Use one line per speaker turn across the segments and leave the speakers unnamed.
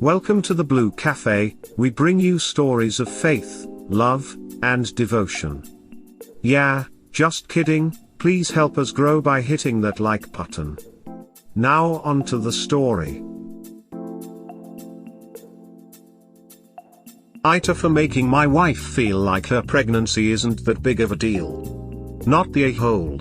Welcome to the Blue Cafe. We bring you stories of faith, love, and devotion. Yeah, just kidding, please help us grow by hitting that like button. Now on to the story. AITA for making my wife feel like her pregnancy isn't that big of a deal. Not the a-hole.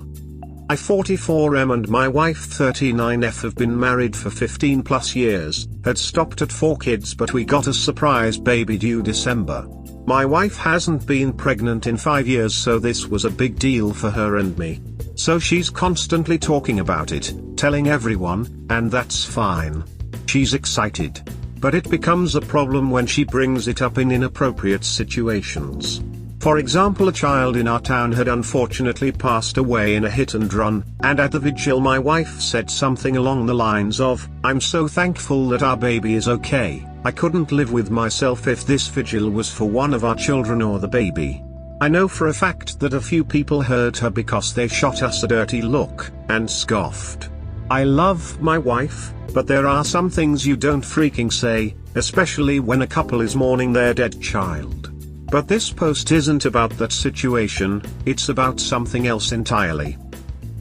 I 44M and my wife 39F have been married for 15 plus years, had stopped at 4 kids but we got a surprise baby due December. My wife hasn't been pregnant in 5 years, so this was a big deal for her and me. So she's constantly talking about it, telling everyone, and that's fine. She's excited. But it becomes a problem when she brings it up in inappropriate situations. For example, a child in our town had unfortunately passed away in a hit and run, and at the vigil my wife said something along the lines of, "I'm so thankful that our baby is okay. I couldn't live with myself if this vigil was for one of our children or the baby." I know for a fact that a few people heard her because they shot us a dirty look, and scoffed. I love my wife, but there are some things you don't freaking say, especially when a couple is mourning their dead child. But this post isn't about that situation, it's about something else entirely.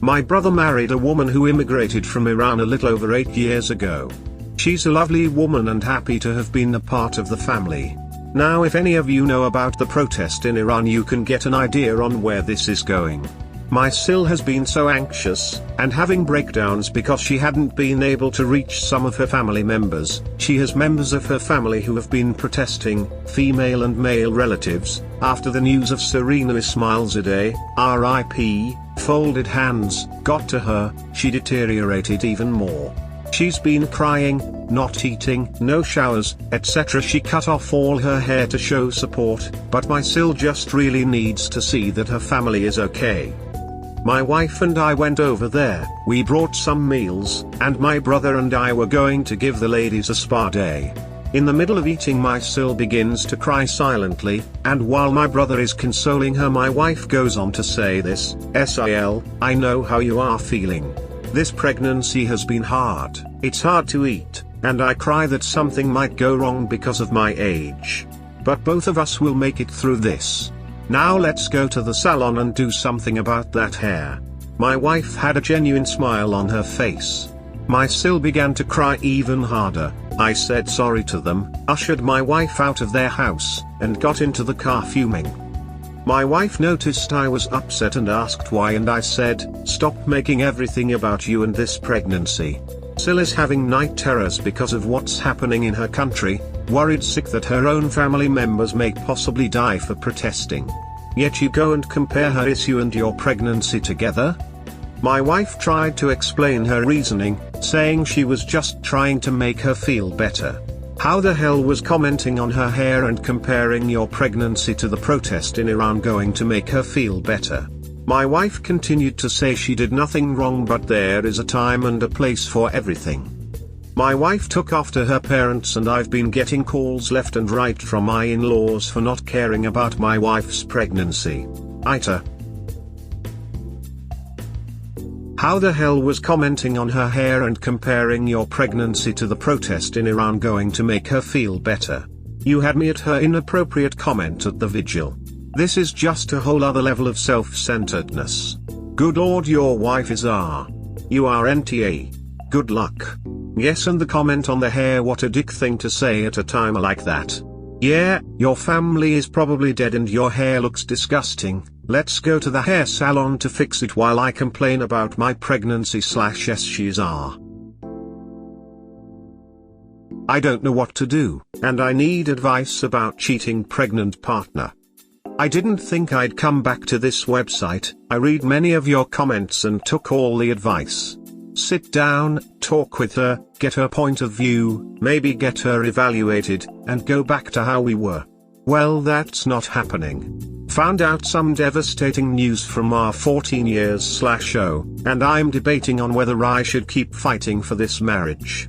My brother married a woman who immigrated from Iran a little over 8 years ago. She's a lovely woman and happy to have been a part of the family. Now if any of you know about the protest in Iran, you can get an idea on where this is going. My Sil has been so anxious, and having breakdowns because she hadn't been able to reach some of her family members. She has members of her family who have been protesting, female and male relatives, after the news of Serena Ismailzadeh, RIP, folded hands, got to her. She deteriorated even more. She's been crying, not eating, no showers, etc. She cut off all her hair to show support, but my Sil just really needs to see that her family is okay. My wife and I went over there, we brought some meals, and my brother and I were going to give the ladies a spa day. In the middle of eating, my Sil begins to cry silently, and while my brother is consoling her, my wife goes on to say this, "Sil, I know how you are feeling. This pregnancy has been hard, it's hard to eat, and I cry that something might go wrong because of my age. But both of us will make it through this. Now let's go to the salon and do something about that hair." My wife had a genuine smile on her face. My Sil began to cry even harder. I said sorry to them, ushered my wife out of their house, and got into the car fuming. My wife noticed I was upset and asked why, and I said, "Stop making everything about you and this pregnancy. Sil is having night terrors because of what's happening in her country, worried sick that her own family members may possibly die for protesting. Yet you go and compare her issue and your pregnancy together?" My wife tried to explain her reasoning, saying she was just trying to make her feel better. How the hell was commenting on her hair and comparing your pregnancy to the protest in Iran going to make her feel better? My wife continued to say she did nothing wrong, but there is a time and a place for everything. My wife took after her parents, and I've been getting calls left and right from my in-laws for not caring about my wife's pregnancy. AITA. How the hell was commenting on her hair and comparing your pregnancy to the protest in Iran going to make her feel better? You had me at her inappropriate comment at the vigil. This is just a whole other level of self-centeredness. Good Lord, your wife is You are NTA. Good luck. Yes, and the comment on the hair, what a dick thing to say at a time like that. Yeah, your family is probably dead and your hair looks disgusting. Let's go to the hair salon to fix it while I complain about my pregnancy / yes, she's I don't know what to do, and I need advice about cheating pregnant partner. I didn't think I'd come back to this website. I read many of your comments and took all the advice. Sit down, talk with her, get her point of view, maybe get her evaluated, and go back to how we were. Well, that's not happening. Found out some devastating news from our 14 years /0, and I'm debating on whether I should keep fighting for this marriage.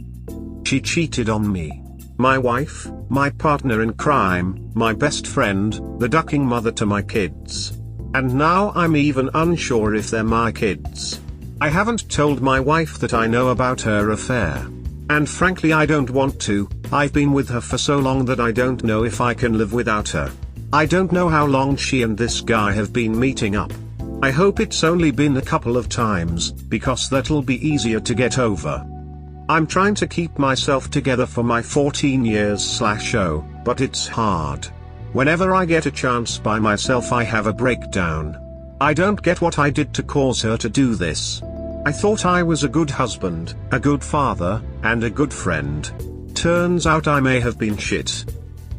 She cheated on me. My wife, my partner in crime, my best friend, the ducking mother to my kids. And now I'm even unsure if they're my kids. I haven't told my wife that I know about her affair. And frankly, I don't want to, I've been with her for so long that I don't know if I can live without her. I don't know how long she and this guy have been meeting up. I hope it's only been a couple of times, because that'll be easier to get over. I'm trying to keep myself together for my 14 years/0, but it's hard. Whenever I get a chance by myself I have a breakdown. I don't get what I did to cause her to do this. I thought I was a good husband, a good father, and a good friend. Turns out I may have been shit.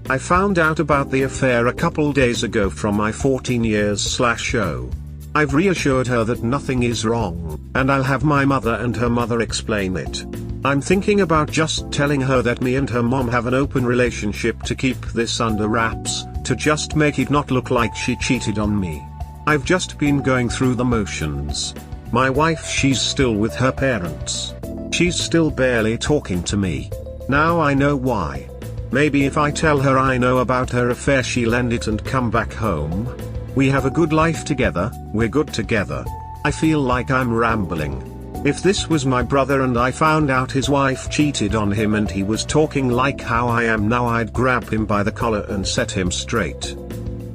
I found out about the affair a couple days ago from my 14 years/0. I've reassured her that nothing is wrong, and I'll have my mother and her mother explain it. I'm thinking about just telling her that me and her mom have an open relationship to keep this under wraps, to just make it not look like she cheated on me. I've just been going through the motions. My wife, she's still with her parents. She's still barely talking to me. Now I know why. Maybe if I tell her I know about her affair she'll end it and come back home. We have a good life together, we're good together. I feel like I'm rambling. If this was my brother and I found out his wife cheated on him and he was talking like how I am now, I'd grab him by the collar and set him straight.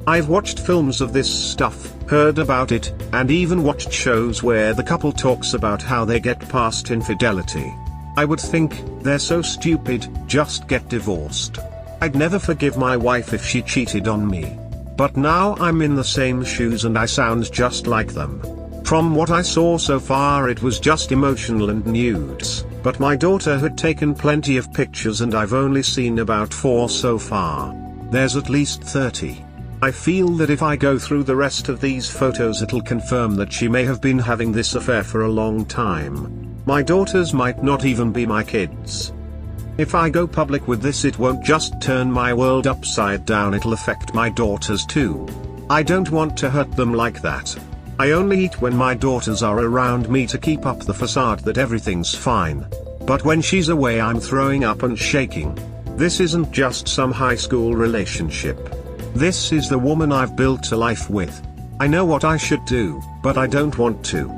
I've watched films of this stuff, heard about it, and even watched shows where the couple talks about how they get past infidelity. I would think, they're so stupid, just get divorced. I'd never forgive my wife if she cheated on me. But now I'm in the same shoes and I sound just like them. From what I saw so far it was just emotional and nudes, but my daughter had taken plenty of pictures and I've only seen about 4 so far. There's at least 30. I feel that if I go through the rest of these photos it'll confirm that she may have been having this affair for a long time. My daughters might not even be my kids. If I go public with this it won't just turn my world upside down, it'll affect my daughters too. I don't want to hurt them like that. I only eat when my daughters are around me to keep up the facade that everything's fine. But when she's away I'm throwing up and shaking. This isn't just some high school relationship. This is the woman I've built a life with. I know what I should do, but I don't want to.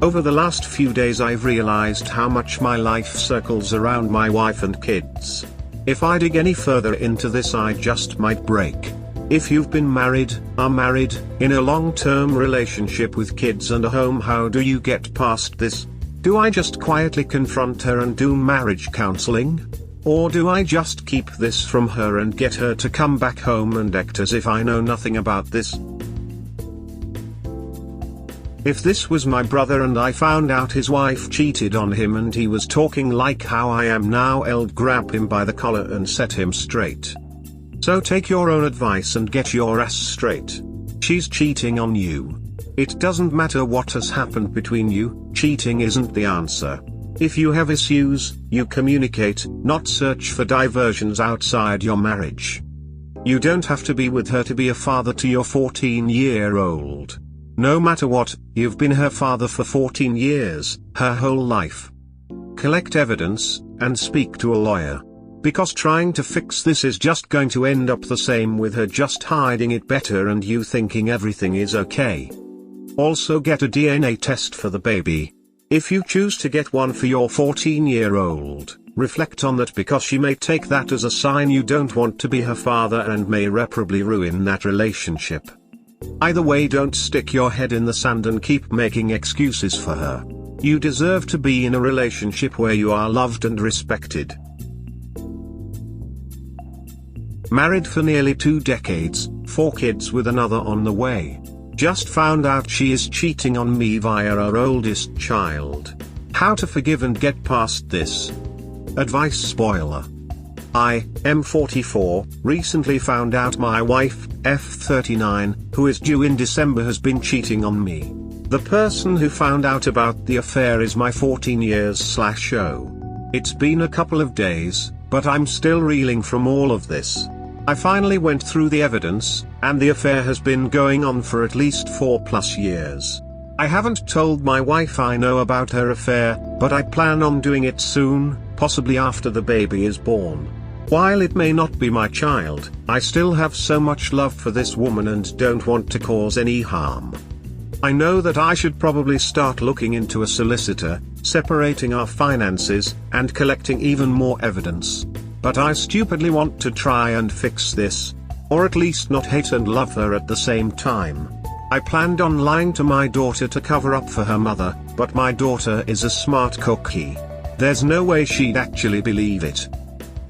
Over the last few days I've realized how much my life circles around my wife and kids. If I dig any further into this I just might break. If you've been married, are married, in a long-term relationship with kids and a home, how do you get past this? Do I just quietly confront her and do marriage counseling? Or do I just keep this from her and get her to come back home and act as if I know nothing about this? If this was my brother and I found out his wife cheated on him and he was talking like how I am now, I'd grab him by the collar and set him straight. So take your own advice and get your ass straight. She's cheating on you. It doesn't matter what has happened between you, cheating isn't the answer. If you have issues, you communicate, not search for diversions outside your marriage. You don't have to be with her to be a father to your 14-year-old. No matter what, you've been her father for 14 years, her whole life. Collect evidence, and speak to a lawyer. Because trying to fix this is just going to end up the same, with her just hiding it better and you thinking everything is okay. Also get a DNA test for the baby. If you choose to get one for your 14-year-old, reflect on that, because she may take that as a sign you don't want to be her father and may irreparably ruin that relationship. Either way, don't stick your head in the sand and keep making excuses for her. You deserve to be in a relationship where you are loved and respected. Married for nearly 2 decades, 4 kids with another on the way. Just found out she is cheating on me via our oldest child. How to forgive and get past this? Advice spoiler. I, M44, recently found out my wife, F39, who is due in December, has been cheating on me. The person who found out about the affair is my 14 years/0. It's been a couple of days, but I'm still reeling from all of this. I finally went through the evidence, and the affair has been going on for at least 4+ years. I haven't told my wife I know about her affair, but I plan on doing it soon, possibly after the baby is born. While it may not be my child, I still have so much love for this woman and don't want to cause any harm. I know that I should probably start looking into a solicitor, separating our finances, and collecting even more evidence. but I stupidly want to try and fix this. Or at least not hate and love her at the same time. I planned on lying to my daughter to cover up for her mother, but my daughter is a smart cookie. There's no way she'd actually believe it.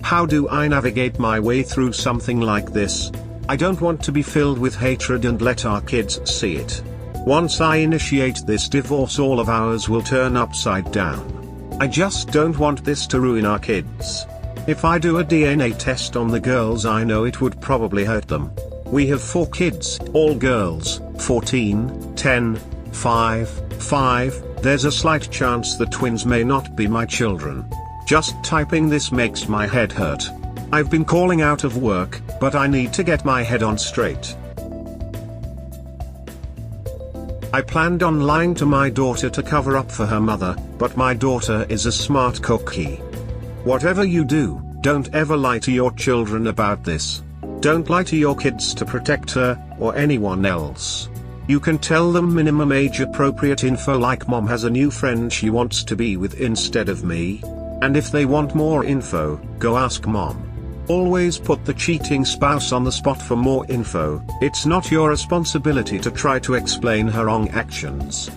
How do I navigate my way through something like this? I don't want to be filled with hatred and let our kids see it. Once I initiate this divorce, all of ours will turn upside down. I just don't want this to ruin our kids. If I do a DNA test on the girls, I know it would probably hurt them. We have 4 kids, all girls, 14, 10, 5. There's a slight chance the twins may not be my children. Just typing this makes my head hurt. I've been calling out of work, but I need to get my head on straight. I planned on lying to my daughter to cover up for her mother, but my daughter is a smart cookie. Whatever you do, don't ever lie to your children about this. Don't lie to your kids to protect her, or anyone else. You can tell them minimum age appropriate info like mom has a new friend she wants to be with instead of me. And if they want more info, go ask mom. Always put the cheating spouse on the spot for more info. It's not your responsibility to try to explain her wrong actions.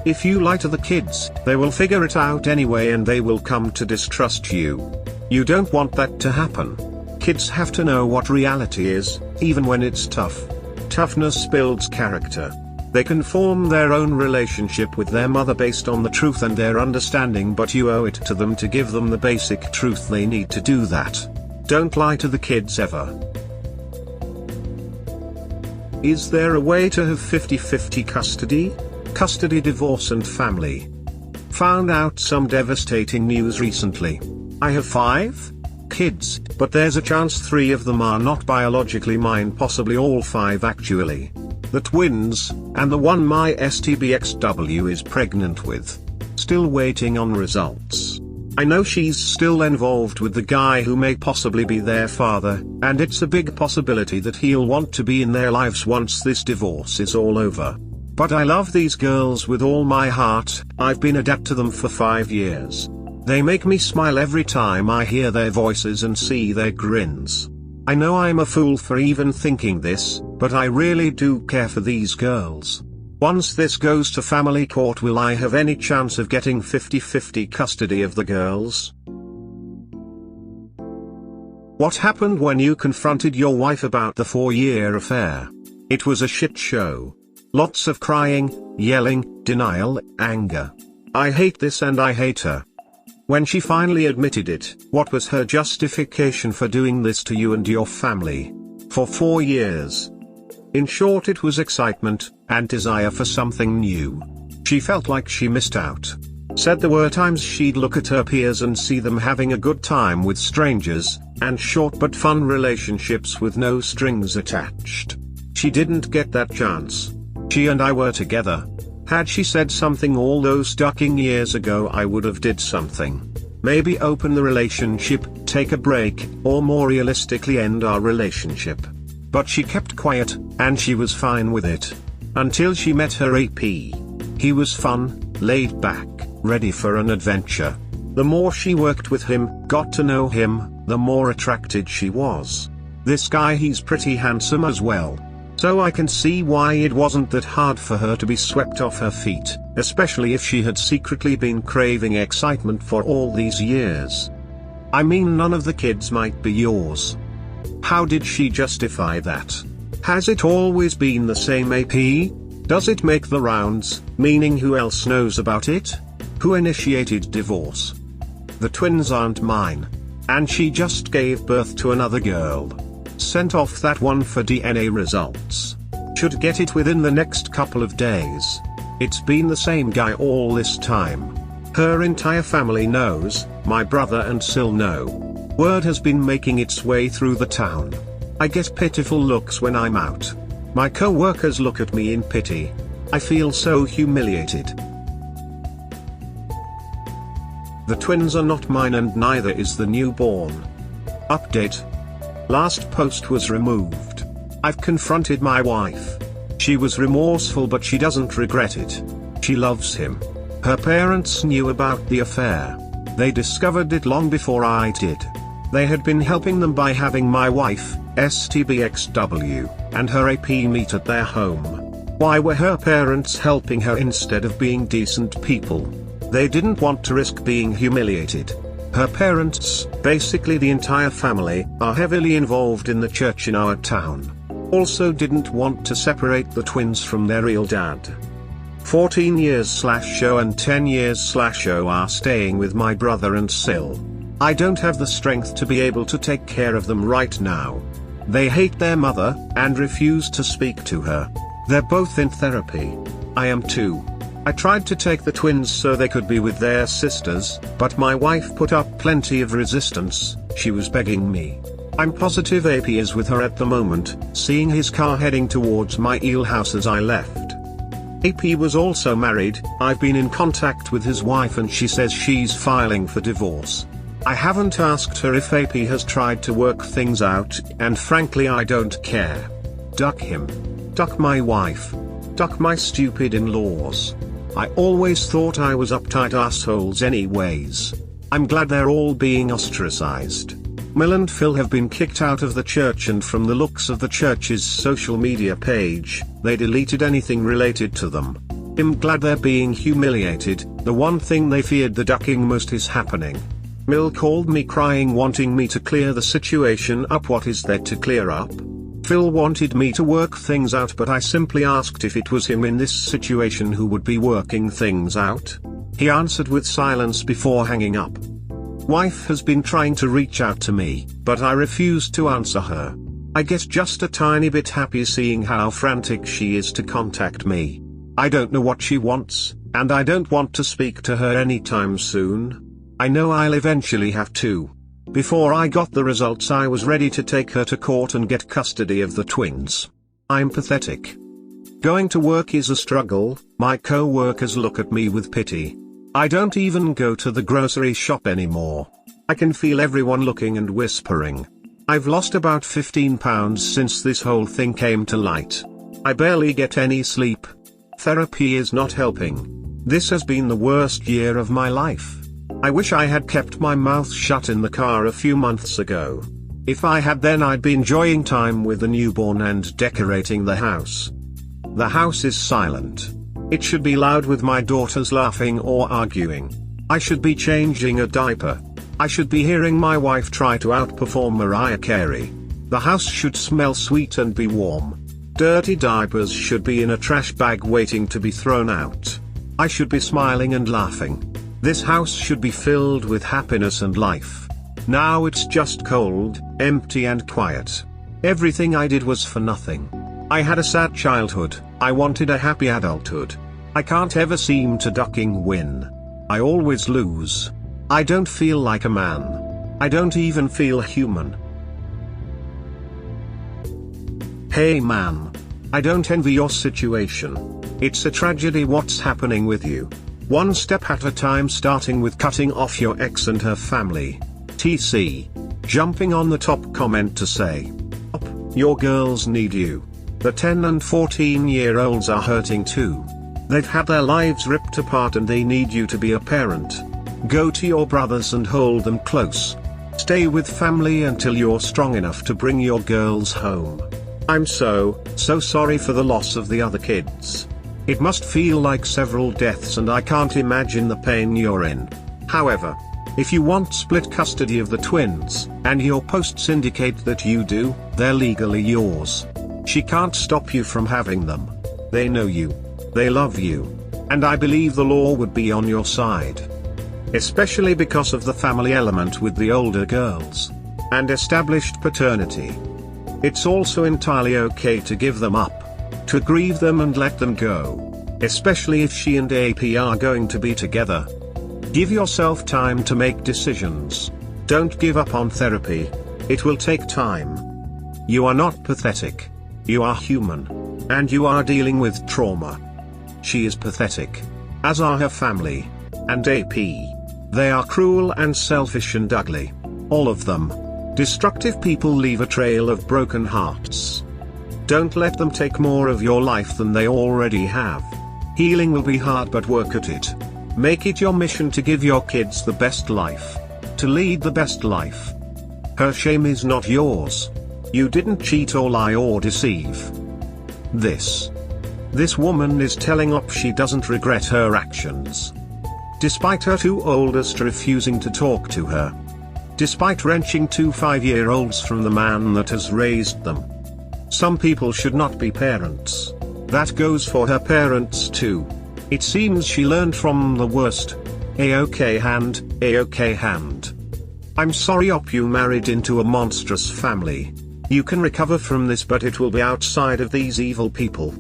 If you lie to the kids, they will figure it out anyway and they will come to distrust you. You don't want that to happen. Kids have to know what reality is, even when it's tough. Toughness builds character. They can form their own relationship with their mother based on the truth and their understanding, but you owe it to them to give them the basic truth they need to do that. Don't lie to the kids ever. Is there a way to have 50-50 custody? Custody, divorce and family. Found out some devastating news recently. I have 5 kids, but there's a chance 3 of them are not biologically mine, possibly all 5 actually. The twins, and the one my STBXW is pregnant with. Still waiting on results. I know she's still involved with the guy who may possibly be their father, and it's a big possibility that he'll want to be in their lives once this divorce is all over. But I love these girls with all my heart. I've been adept to them for 5 years. They make me smile every time I hear their voices and see their grins. I know I'm a fool for even thinking this, but I really do care for these girls. Once this goes to family court, will I have any chance of getting 50-50 custody of the girls? What happened when you confronted your wife about the 4-year affair? It was a shit show. Lots of crying, yelling, denial, anger. I hate this and I hate her. When she finally admitted it, what was her justification for doing this to you and your family? For 4 years. In short, it was excitement, and desire for something new. She felt like she missed out. Said there were times she'd look at her peers and see them having a good time with strangers, and short but fun relationships with no strings attached. She didn't get that chance. She and I were together. Had she said something all those ducking years ago, I would have did something. Maybe open the relationship, take a break, or more realistically end our relationship. But she kept quiet, and she was fine with it. Until she met her AP. He was fun, laid back, ready for an adventure. The more she worked with him, got to know him, the more attracted she was. This guy, he's pretty handsome as well. So I can see why it wasn't that hard for her to be swept off her feet, especially if she had secretly been craving excitement for all these years. I mean, none of the kids might be yours. How did she justify that? Has it always been the same AP? Does it make the rounds, meaning who else knows about it? Who initiated divorce? The twins aren't mine. And she just gave birth to another girl. Sent off that one for DNA results. Should get it within the next couple of days. It's been the same guy all this time. Her entire family knows, my brother and Sil know. Word has been making its way through the town. I get pitiful looks when I'm out. My co-workers look at me in pity. I feel so humiliated. The twins are not mine and neither is the newborn. Update. Last post was removed. I've confronted my wife. She was remorseful but she doesn't regret it. She loves him. Her parents knew about the affair. They discovered it long before I did. They had been helping them by having my wife, STBXW, and her AP meet at their home. Why were her parents helping her instead of being decent people? They didn't want to risk being humiliated. Her parents, basically the entire family, are heavily involved in the church in our town. Also didn't want to separate the twins from their real dad. 14 years/0 and 10 years/0 are staying with my brother and Sil. I don't have the strength to be able to take care of them right now. They hate their mother, and refuse to speak to her. They're both in therapy. I am too. I tried to take the twins so they could be with their sisters, but my wife put up plenty of resistance. She was begging me. I'm positive AP is with her at the moment, seeing his car heading towards my eel house as I left. AP was also married. I've been in contact with his wife and she says she's filing for divorce. I haven't asked her if AP has tried to work things out, and frankly I don't care. Duck him. Duck my wife. Duck my stupid in-laws. I always thought I was uptight assholes anyways. I'm glad they're all being ostracized. Mel and Phil have been kicked out of the church, and from the looks of the church's social media page, they deleted anything related to them. I'm glad they're being humiliated. The one thing they feared the ducking most is happening. Mel called me crying, wanting me to clear the situation up. What is there to clear up? Phil wanted me to work things out, but I simply asked if it was him in this situation who would be working things out. He answered with silence before hanging up. Wife has been trying to reach out to me, but I refused to answer her. I get just a tiny bit happy seeing how frantic she is to contact me. I don't know what she wants, and I don't want to speak to her anytime soon. I know I'll eventually have to. Before I got the results, I was ready to take her to court and get custody of the twins. I'm pathetic. Going to work is a struggle. My co-workers look at me with pity. I don't even go to the grocery shop anymore. I can feel everyone looking and whispering. I've lost about 15 pounds since this whole thing came to light. I barely get any sleep. Therapy is not helping. This has been the worst year of my life. I wish I had kept my mouth shut in the car a few months ago. If I had, then I'd be enjoying time with the newborn and decorating the house. The house is silent. It should be loud with my daughters laughing or arguing. I should be changing a diaper. I should be hearing my wife try to outperform Mariah Carey. The house should smell sweet and be warm. Dirty diapers should be in a trash bag waiting to be thrown out. I should be smiling and laughing. This house should be filled with happiness and life. Now it's just cold, empty and quiet. Everything I did was for nothing. I had a sad childhood. I wanted a happy adulthood. I can't ever seem to ducking win. I always lose. I don't feel like a man. I don't even feel human. Hey man. I don't envy your situation. It's a tragedy what's happening with you. One step at a time, starting with cutting off your ex and her family. TC. Jumping on the top comment to say, your girls need you. The 10 and 14-year-olds are hurting too. They've had their lives ripped apart and they need you to be a parent. Go to your brothers and hold them close. Stay with family until you're strong enough to bring your girls home. I'm so sorry for the loss of the other kids. It must feel like several deaths and I can't imagine the pain you're in. However, if you want split custody of the twins, and your posts indicate that you do, they're legally yours. She can't stop you from having them. They know you. They love you. And I believe the law would be on your side. Especially because of the family element with the older girls. And established paternity. It's also entirely okay to give them up. To grieve them and let them go. Especially if she and AP are going to be together. Give yourself time to make decisions. Don't give up on therapy. It will take time. You are not pathetic. You are human. And you are dealing with trauma. She is pathetic. As are her family. And AP. They are cruel and selfish and ugly. All of them. Destructive people leave a trail of broken hearts. Don't let them take more of your life than they already have. Healing will be hard, but work at it. Make it your mission to give your kids the best life. To lead the best life. Her shame is not yours. You didn't cheat or lie or deceive. This woman is telling up she doesn't regret her actions. Despite her two oldest refusing to talk to her. Despite wrenching two 5-year-olds from the man that has raised them. Some people should not be parents. That goes for her parents too. It seems she learned from the worst. A-OK hand, A-OK hand. I'm sorry you married into a monstrous family. You can recover from this, but it will be outside of these evil people.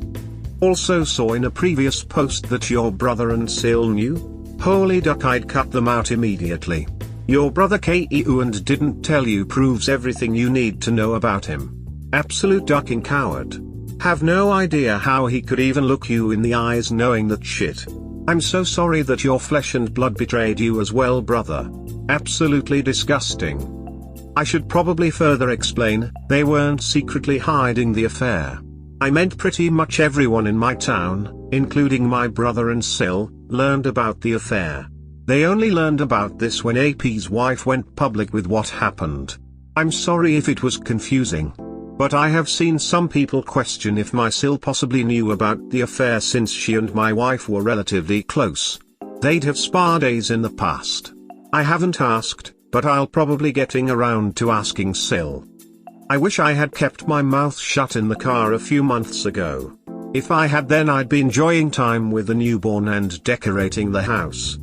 Also saw in a previous post that your brother and Sil knew? Holy duck, I'd cut them out immediately. Your brother KEU and didn't tell you proves everything you need to know about him. Absolute ducking coward. Have no idea how he could even look you in the eyes knowing that shit. I'm so sorry that your flesh and blood betrayed you as well, brother. Absolutely disgusting. I should probably further explain, they weren't secretly hiding the affair. I meant pretty much everyone in my town, including my brother and Sil, learned about the affair. They only learned about this when AP's wife went public with what happened. I'm sorry if it was confusing. But I have seen some people question if my Sil possibly knew about the affair since she and my wife were relatively close. They'd have spa days in the past. I haven't asked, but I'll probably getting around to asking Sil. I wish I had kept my mouth shut in the car a few months ago. If I had, then I'd be enjoying time with the newborn and decorating the house.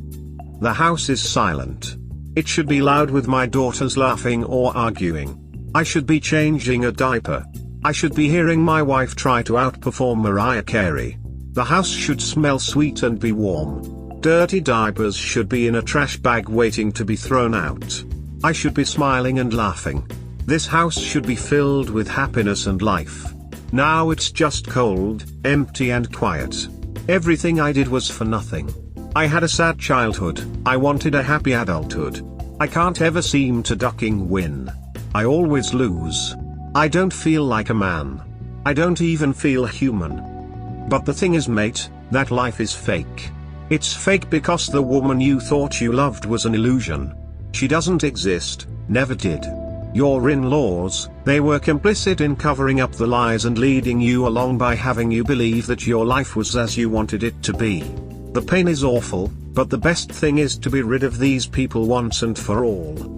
The house is silent. It should be loud with my daughters laughing or arguing. I should be changing a diaper. I should be hearing my wife try to outperform Mariah Carey. The house should smell sweet and be warm. Dirty diapers should be in a trash bag waiting to be thrown out. I should be smiling and laughing. This house should be filled with happiness and life. Now it's just cold, empty and quiet. Everything I did was for nothing. I had a sad childhood, I wanted a happy adulthood. I can't ever seem to ducking win. I always lose. I don't feel like a man. I don't even feel human. But the thing is, mate, that life is fake. It's fake because the woman you thought you loved was an illusion. She doesn't exist, never did. Your in-laws, they were complicit in covering up the lies and leading you along by having you believe that your life was as you wanted it to be. The pain is awful, but the best thing is to be rid of these people once and for all.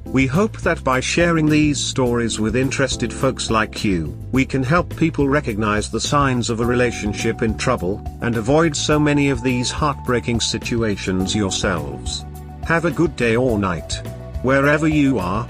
We hope that by sharing these stories with interested folks like you, we can help people recognize the signs of a relationship in trouble, and avoid so many of these heartbreaking situations yourselves. Have a good day or night, wherever you are.